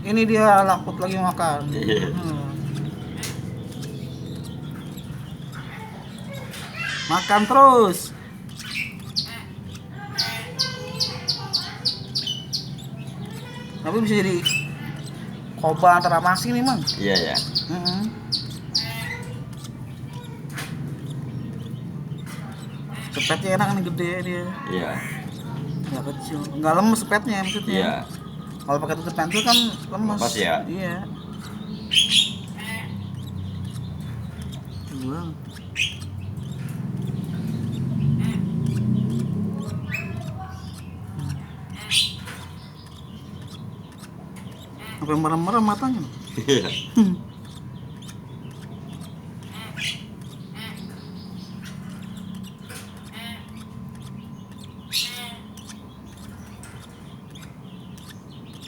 Ini dia laput lagi makan. Makan terus. Tapi bisa jadi koba antara Mangsi nih, Mang. Iya ya. Sepetnya enak kan, gede dia. Iya. Nggak kecil, nggak lemes sepetnya maksudnya. Iya. Kalau pakai tutup pentil kan lemes. Lepas ya. Iya. Wow. Sampai merem-merem matanya. Iya.